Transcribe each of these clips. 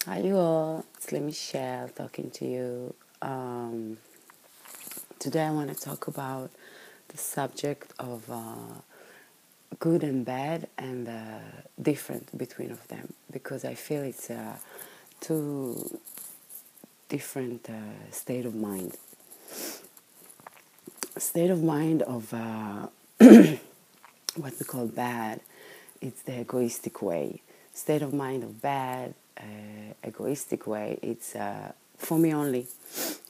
Hi you all, it's LEE Michel talking to you. Today I want to talk about the subject of good and bad and the difference between of them, because I feel it's two different state of mind. State of mind of what we call bad, it's the egoistic way. State of mind of bad, egoistic way, it's for me only.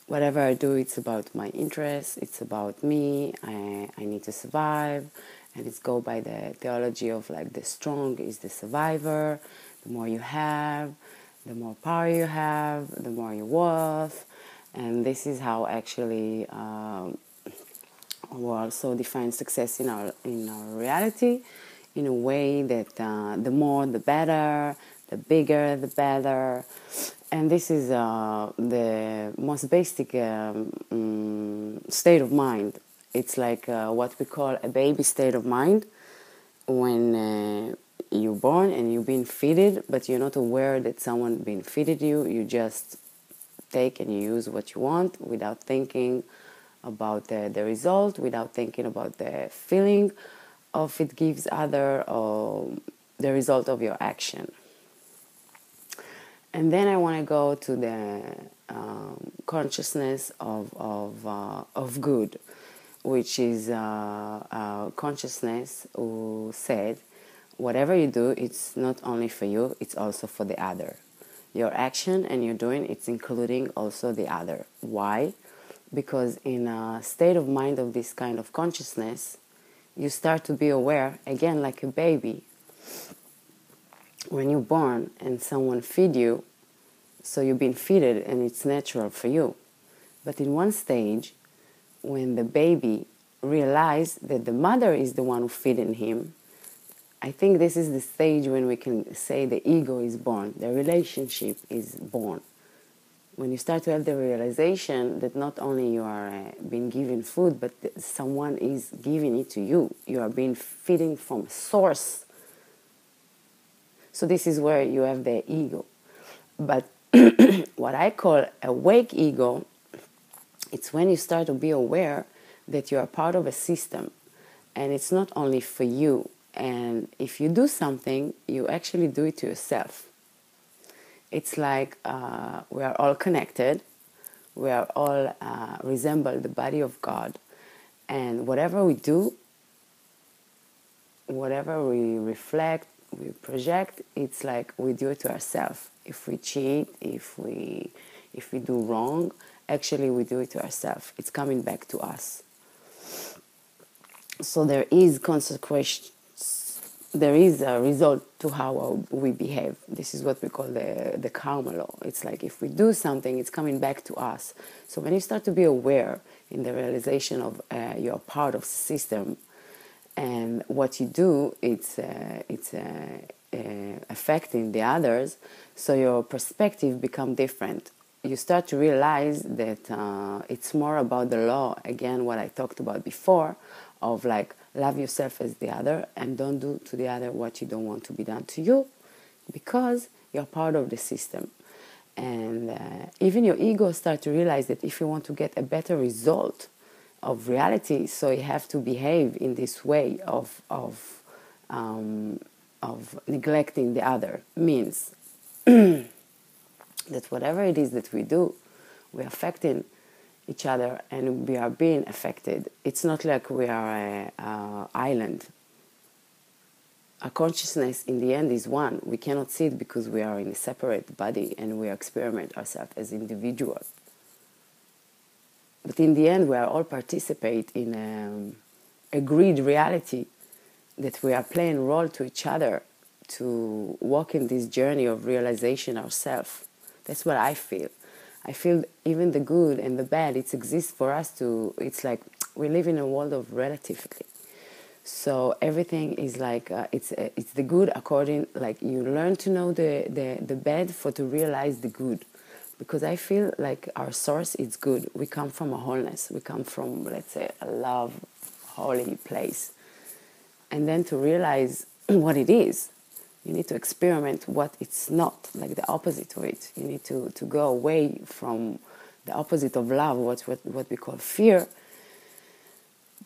Whatever I do, it's about my interests, it's about me, I need to survive, and it's go by the theology of like the strong is the survivor, the more you have, the more power you have, the more you're worth, and this is how actually we also define success in our reality, in a way that the more the better, the bigger the better, and this is the most basic state of mind. It's like what we call a baby state of mind when you're born and you've been feeded, but you're not aware that someone been feeded you. You just take and you use what you want without thinking about the result, without thinking about the feeling of it gives other or the result of your action. And then I want to go to the consciousness of good, which is consciousness who said, whatever you do, it's not only for you, it's also for the other. Your action and you're doing, it's including also the other. Why? Because in a state of mind of this kind of consciousness, you start to be aware, again, like a baby. When you're born and someone feed you, so you've been feeded and it's natural for you. But in one stage, when the baby realized that the mother is the one who feeding him, I think this is the stage when we can say the ego is born, the relationship is born. When you start to have the realization that not only you are being given food, but someone is giving it to you. You are being feeding from source. So this is where you have the ego. But what I call awake ego, it's when you start to be aware that you are part of a system and it's not only for you. And if you do something, you actually do it to yourself. It's like we are all connected. We are all resemble the body of God. And whatever we do, whatever we reflect, we project, it's like we do it to ourselves. If we cheat, if we do wrong, actually we do it to ourselves. It's coming back to us. So there is consequence. There is a result to how we behave. This is what we call the karma law. It's like if we do something, it's coming back to us. So when you start to be aware in the realization of you're part of the system, and what you do, it's affecting the others, so your perspective becomes different. You start to realize that it's more about the law, again, what I talked about before, of like love yourself as the other and don't do to the other what you don't want to be done to you, because you're part of the system. And even your ego starts to realize that if you want to get a better result of reality, so you have to behave in this way of neglecting the other, means that whatever it is that we do, we're affecting each other and we are being affected. It's not like we are an island. Our consciousness in the end is one. We cannot see it because we are in a separate body and we experiment ourselves as individuals. But in the end, we are all participate in an agreed reality that we are playing a role to each other to walk in this journey of realization ourselves. That's what I feel. I feel even the good and the bad, it exists for us to, it's like we live in a world of relativity. So everything is like, it's the good according, like you learn to know the bad for to realize the good. Because I feel like our source is good. We come from a wholeness. We come from, let's say, a love, holy place. And then to realize what it is, You need to experiment what it's not, like the opposite of it. You need to go away from the opposite of love, what we call fear,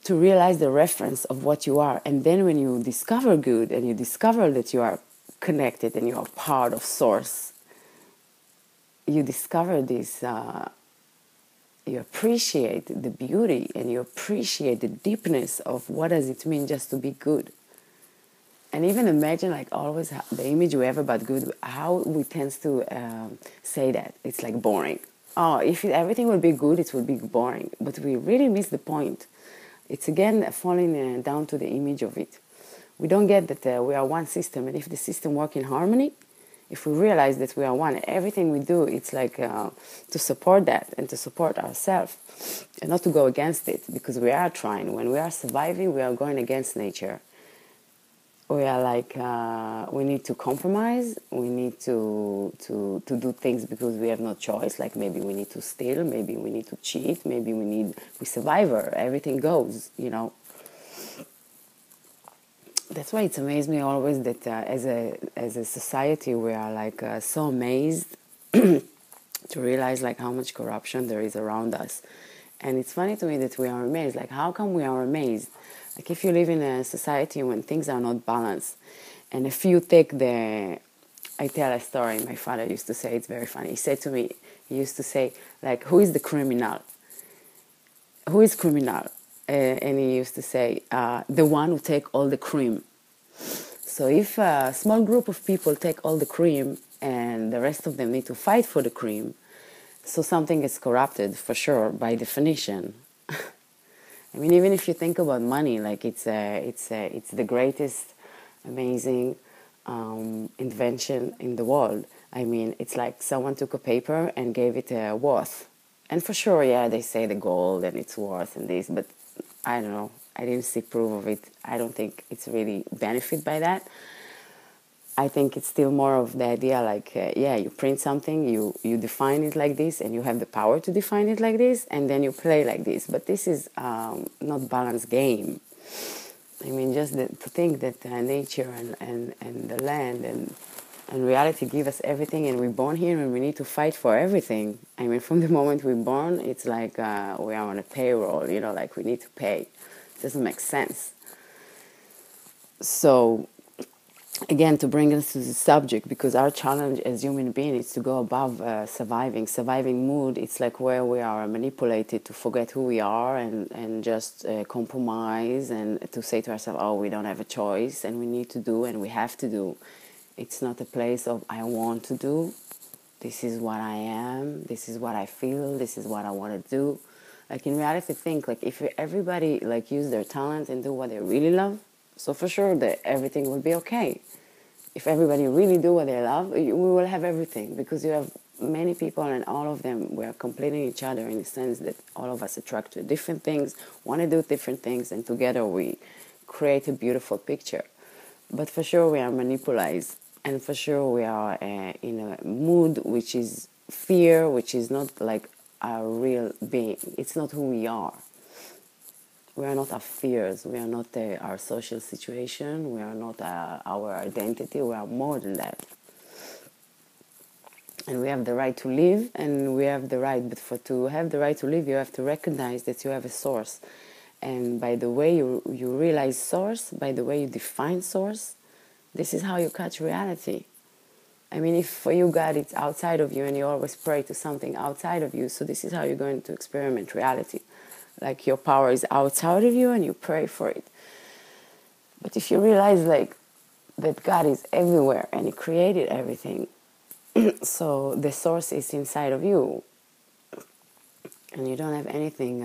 to realize the reference of what you are. And then when you discover good and you discover that you are connected and you are part of source, you discover this, you appreciate the beauty and you appreciate the deepness of what does it mean just to be good. And even imagine, like, always the image we have about good, how we tend to say that it's like boring. Oh, if everything would be good, it would be boring. But we really miss the point. It's again falling down to the image of it. We don't get that we are one system, and if the system works in harmony, if we realize that we are one, everything we do, it's like to support that and to support ourselves and not to go against it, because we are trying. When we are surviving, we are going against nature. We are like, we need to compromise, we need to do things because we have no choice, like maybe we need to steal, maybe we need to cheat, maybe we survivor, everything goes, you know. That's why it's amazed me always that as a society we are like so amazed to realize like how much corruption there is around us. And it's funny to me that we are amazed, like how come we are amazed? Like if you live in a society when things are not balanced, and if you take I tell a story, my father used to say, it's very funny, he used to say, like, who is the criminal? Who is criminal? And he used to say, the one who take all the cream. So if a small group of people take all the cream and the rest of them need to fight for the cream, so something is corrupted for sure by definition. I mean, even if you think about money, like it's the greatest, amazing invention in the world. I mean, it's like someone took a paper and gave it a worth. And for sure, yeah, they say the gold and it's worth and this, but I don't know. I didn't see proof of it. I don't think it's really benefit by that. I think it's still more of the idea like, yeah, you print something, you define it like this, and you have the power to define it like this, and then you play like this. But this is not balanced game. I mean, just to think that nature and the land and reality give us everything, and we're born here and we need to fight for everything. I mean, from the moment we're born, it's like we are on a payroll, you know, like we need to pay. It doesn't make sense. So, again, to bring us to the subject, because our challenge as human beings is to go above surviving mood. It's like where we are manipulated to forget who we are and just compromise and to say to ourselves, oh, we don't have a choice and we need to do and we have to do. It's not a place of I want to do, this is what I am, this is what I feel, this is what I want to do. Like in reality, think like if everybody like use their talent and do what they really love, so for sure that everything will be okay. If everybody really do what they love, we will have everything, because you have many people and all of them, we are completing each other in the sense that all of us attract to different things, want to do different things, and together we create a beautiful picture. But for sure we are manipulated, and for sure we are in a mood which is fear, which is not like a real being. It's not who we are. We are not our fears. We are not our social situation. We are not our identity. We are more than that. And we have the right to live, and we have the right, but to have the right to live, you have to recognize that you have a source. And by the way you realize source, by the way you define source, this is how you catch reality. I mean, if for you God it's outside of you and you always pray to something outside of you, so this is how you're going to experiment reality. Like your power is outside of you and you pray for it. But if you realize like that God is everywhere and He created everything, so the source is inside of you, and you don't have anything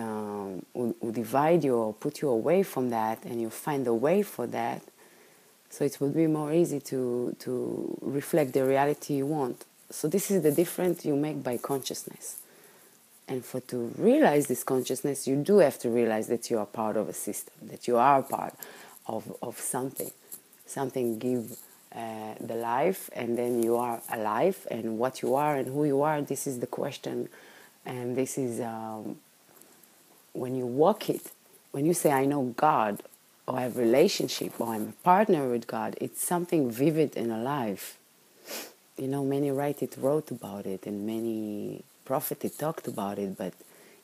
will divide you or put you away from that, and you find a way for that, so it will be more easy to reflect the reality you want. So this is the difference you make by consciousness. And to realize this consciousness, you do have to realize that you are part of a system, that you are part of something. Something give the life, and then you are alive, and what you are and who you are, this is the question. And this is when you walk it, when you say, I know God, or I have a relationship, or I'm a partner with God, it's something vivid and alive. You know, many wrote about it, and many prophets talked about it, but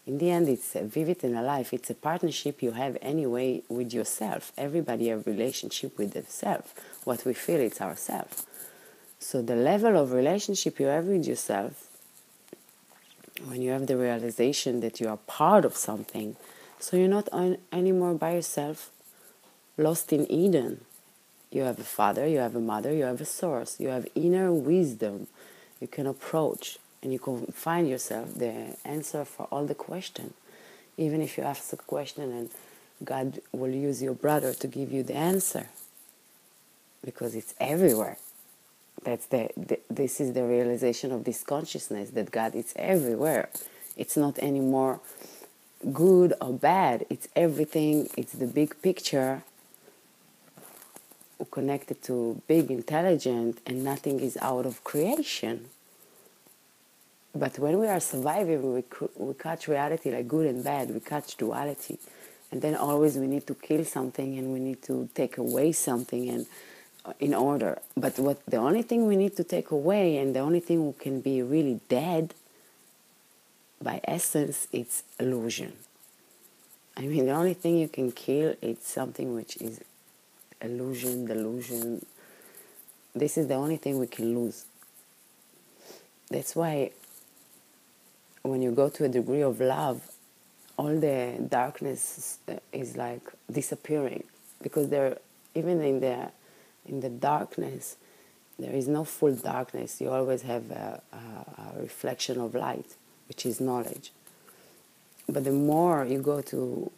in the end, it's vivid and alive. It's a partnership you have anyway with yourself. Everybody has a relationship with themselves. What we feel, it's ourselves. So the level of relationship you have with yourself, when you have the realization that you are part of something, so you're not anymore by yourself, lost in Eden. You have a father, you have a mother, you have a source, you have inner wisdom you can approach, and you can find yourself the answer for all the questions. Even if you ask a question and God will use your brother to give you the answer, because it's everywhere. This is the realization of this consciousness, that God is everywhere. It's not anymore good or bad. It's everything. It's the big picture connected to big intelligent, and nothing is out of creation. But when we are surviving, we catch reality like good and bad. We catch duality. And then always we need to kill something, and we need to take away something, and in order. But the only thing we need to take away, and the only thing who can be really dead by essence, it's illusion. I mean, the only thing you can kill, it's something which is illusion, delusion. This is the only thing we can lose. That's why when you go to a degree of love, all the darkness is like disappearing, because even in the darkness, there is no full darkness. You always have a reflection of light, which is knowledge. But the more you go to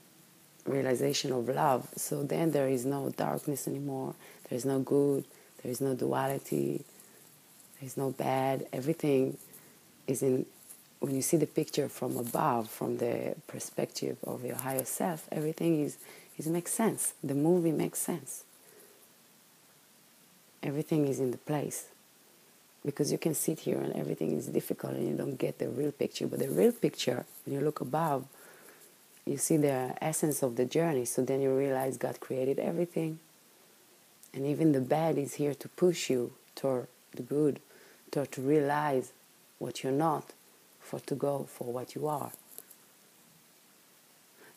realization of love, so then there is no darkness anymore. There is no good. There is no duality. There is no bad. Everything is in. When you see the picture from above, from the perspective of your higher self, everything is makes sense. The movie makes sense. Everything is in the place. Because you can sit here and everything is difficult and you don't get the real picture. But the real picture, when you look above, you see the essence of the journey. So then you realize God created everything. And even the bad is here to push you toward the good, to realize what you're not, for to go for what you are.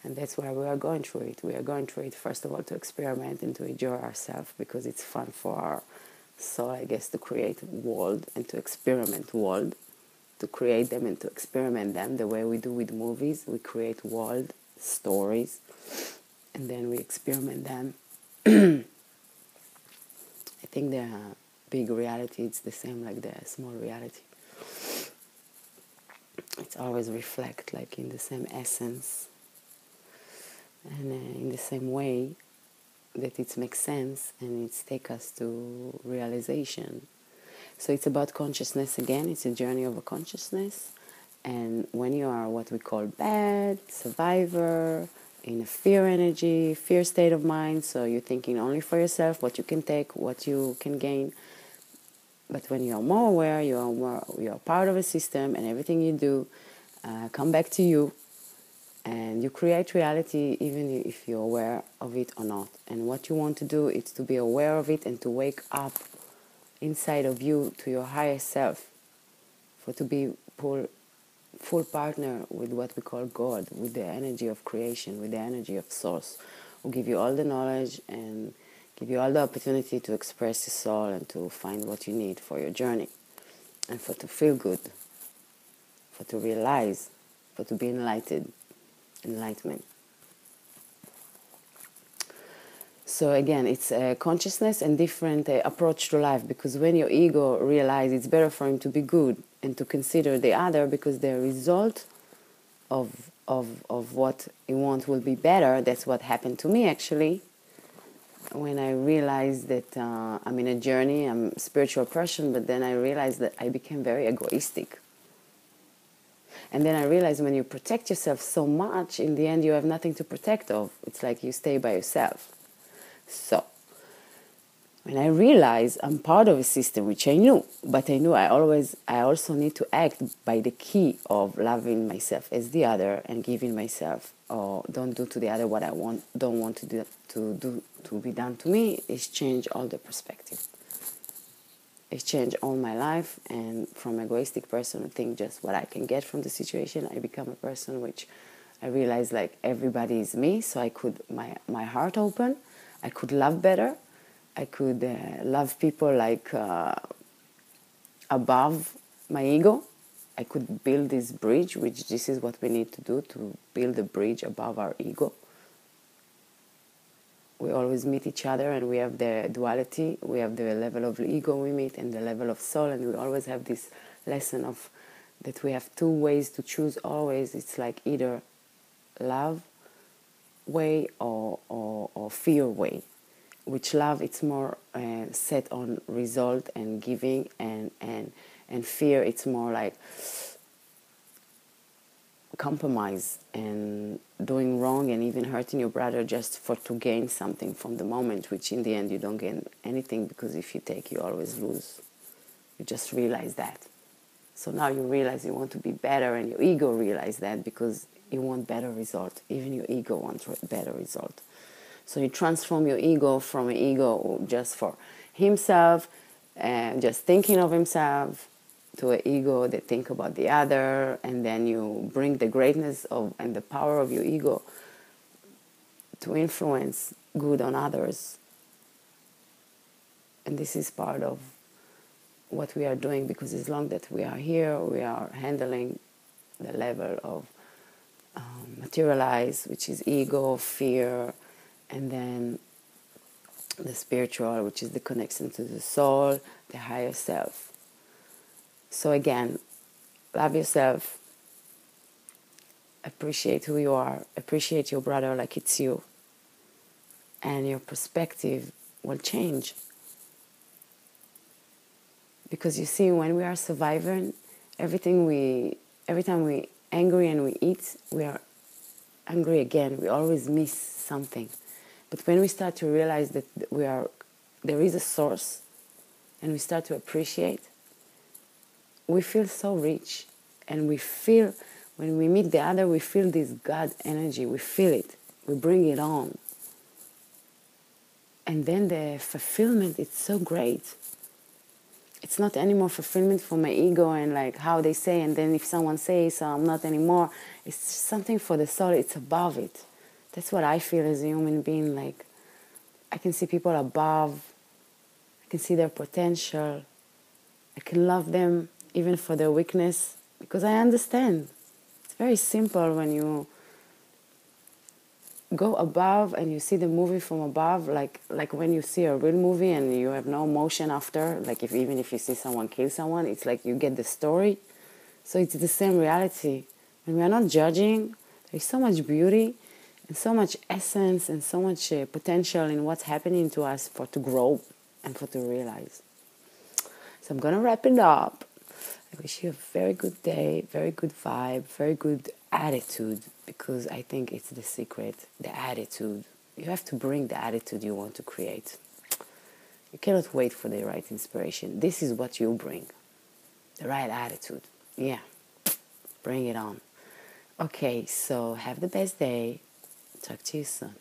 And that's why we are going through it. We are going through it, first of all, to experiment and to enjoy ourselves, because it's fun for our soul, I guess, to create world and to experiment world, to create them and to experiment them the way we do with movies. We create world, stories, and then we experiment them. I think the big reality, it's the same like the small reality. It's always reflect like in the same essence and in the same way that it makes sense, and it's take us to realization. So it's about consciousness again. It's a journey of a consciousness. And when you are what we call bad, survivor, in a fear energy, fear state of mind, so you're thinking only for yourself, what you can take, what you can gain. But when you are more aware, you are part of a system, and everything you do come back to you, and you create reality even if you're aware of it or not. And what you want to do is to be aware of it and to wake up inside of you to your higher self, for to be full partner with what we call God, with the energy of creation, with the energy of source, who give you all the knowledge and give you all the opportunity to express your soul and to find what you need for your journey, and for to feel good, for to realize, for to be enlightenment. So again, it's consciousness and different approach to life, because when your ego realizes it's better for him to be good and to consider the other, because the result of what he wants will be better. That's what happened to me actually. When I realized that I'm in a journey, I'm a spiritual person, but then I realized that I became very egoistic. And then I realized when you protect yourself so much, in the end you have nothing to protect of. It's like you stay by yourself. So, And I realized I'm part of a system, which I knew, but I knew I also need to act by the key of loving myself as the other and giving myself, or don't do to the other what I don't want to be done to me. It's changed all the perspective. It's changed all my life, and from egoistic person who think just what I can get from the situation, I become a person which I realized like everybody is me, so I could my heart open, I could love better. I could love people like above my ego. I could build this bridge, which this is what we need to do, to build a bridge above our ego. We always meet each other and we have the duality. We have the level of ego we meet and the level of soul, and we always have this lesson of that we have two ways to choose always. It's like either love way or fear way. Which love, it's more set on result and giving, and fear, it's more like compromise and doing wrong and even hurting your brother just to gain something from the moment, which in the end you don't gain anything, because if you take, you always lose. You just realize that. So now you realize you want to be better, and your ego realize that because you want better result. Even your ego wants better result. So you transform your ego from an ego just for himself, just thinking of himself, to an ego that think about the other, and then you bring the greatness of and the power of your ego to influence good on others. And this is part of what we are doing, because as long that we are here, we are handling the level of materialize, which is ego, fear, and then the spiritual, which is the connection to the soul, the higher self. So again, love yourself, appreciate who you are, appreciate your brother like it's you, and your perspective will change. Because you see, when we are surviving, every time we angry and we eat, we are angry again. We always miss something. But when we start to realize that there is a source, and we start to appreciate, we feel so rich. And we feel, when we meet the other, we feel this God energy. We feel it. We bring it on. And then the fulfillment, it's so great. It's not anymore fulfillment for my ego and like how they say, and then if someone says, so I'm not anymore. It's something for the soul. It's above it. That's what I feel as a human being. Like, I can see people above. I can see their potential. I can love them even for their weakness, because I understand. It's very simple when you go above and you see the movie from above, like when you see a real movie and you have no emotion after, like even if you see someone kill someone, it's like you get the story. So it's the same reality. When we are not judging, there's so much beauty and so much essence and so much potential in what's happening to us to grow and to realize. So I'm going to wrap it up. I wish you a very good day, very good vibe, very good attitude, because I think it's the secret, the attitude. You have to bring the attitude you want to create. You cannot wait for the right inspiration. This is what you bring, the right attitude. Yeah, bring it on. Okay, so have the best day. Talk to you soon.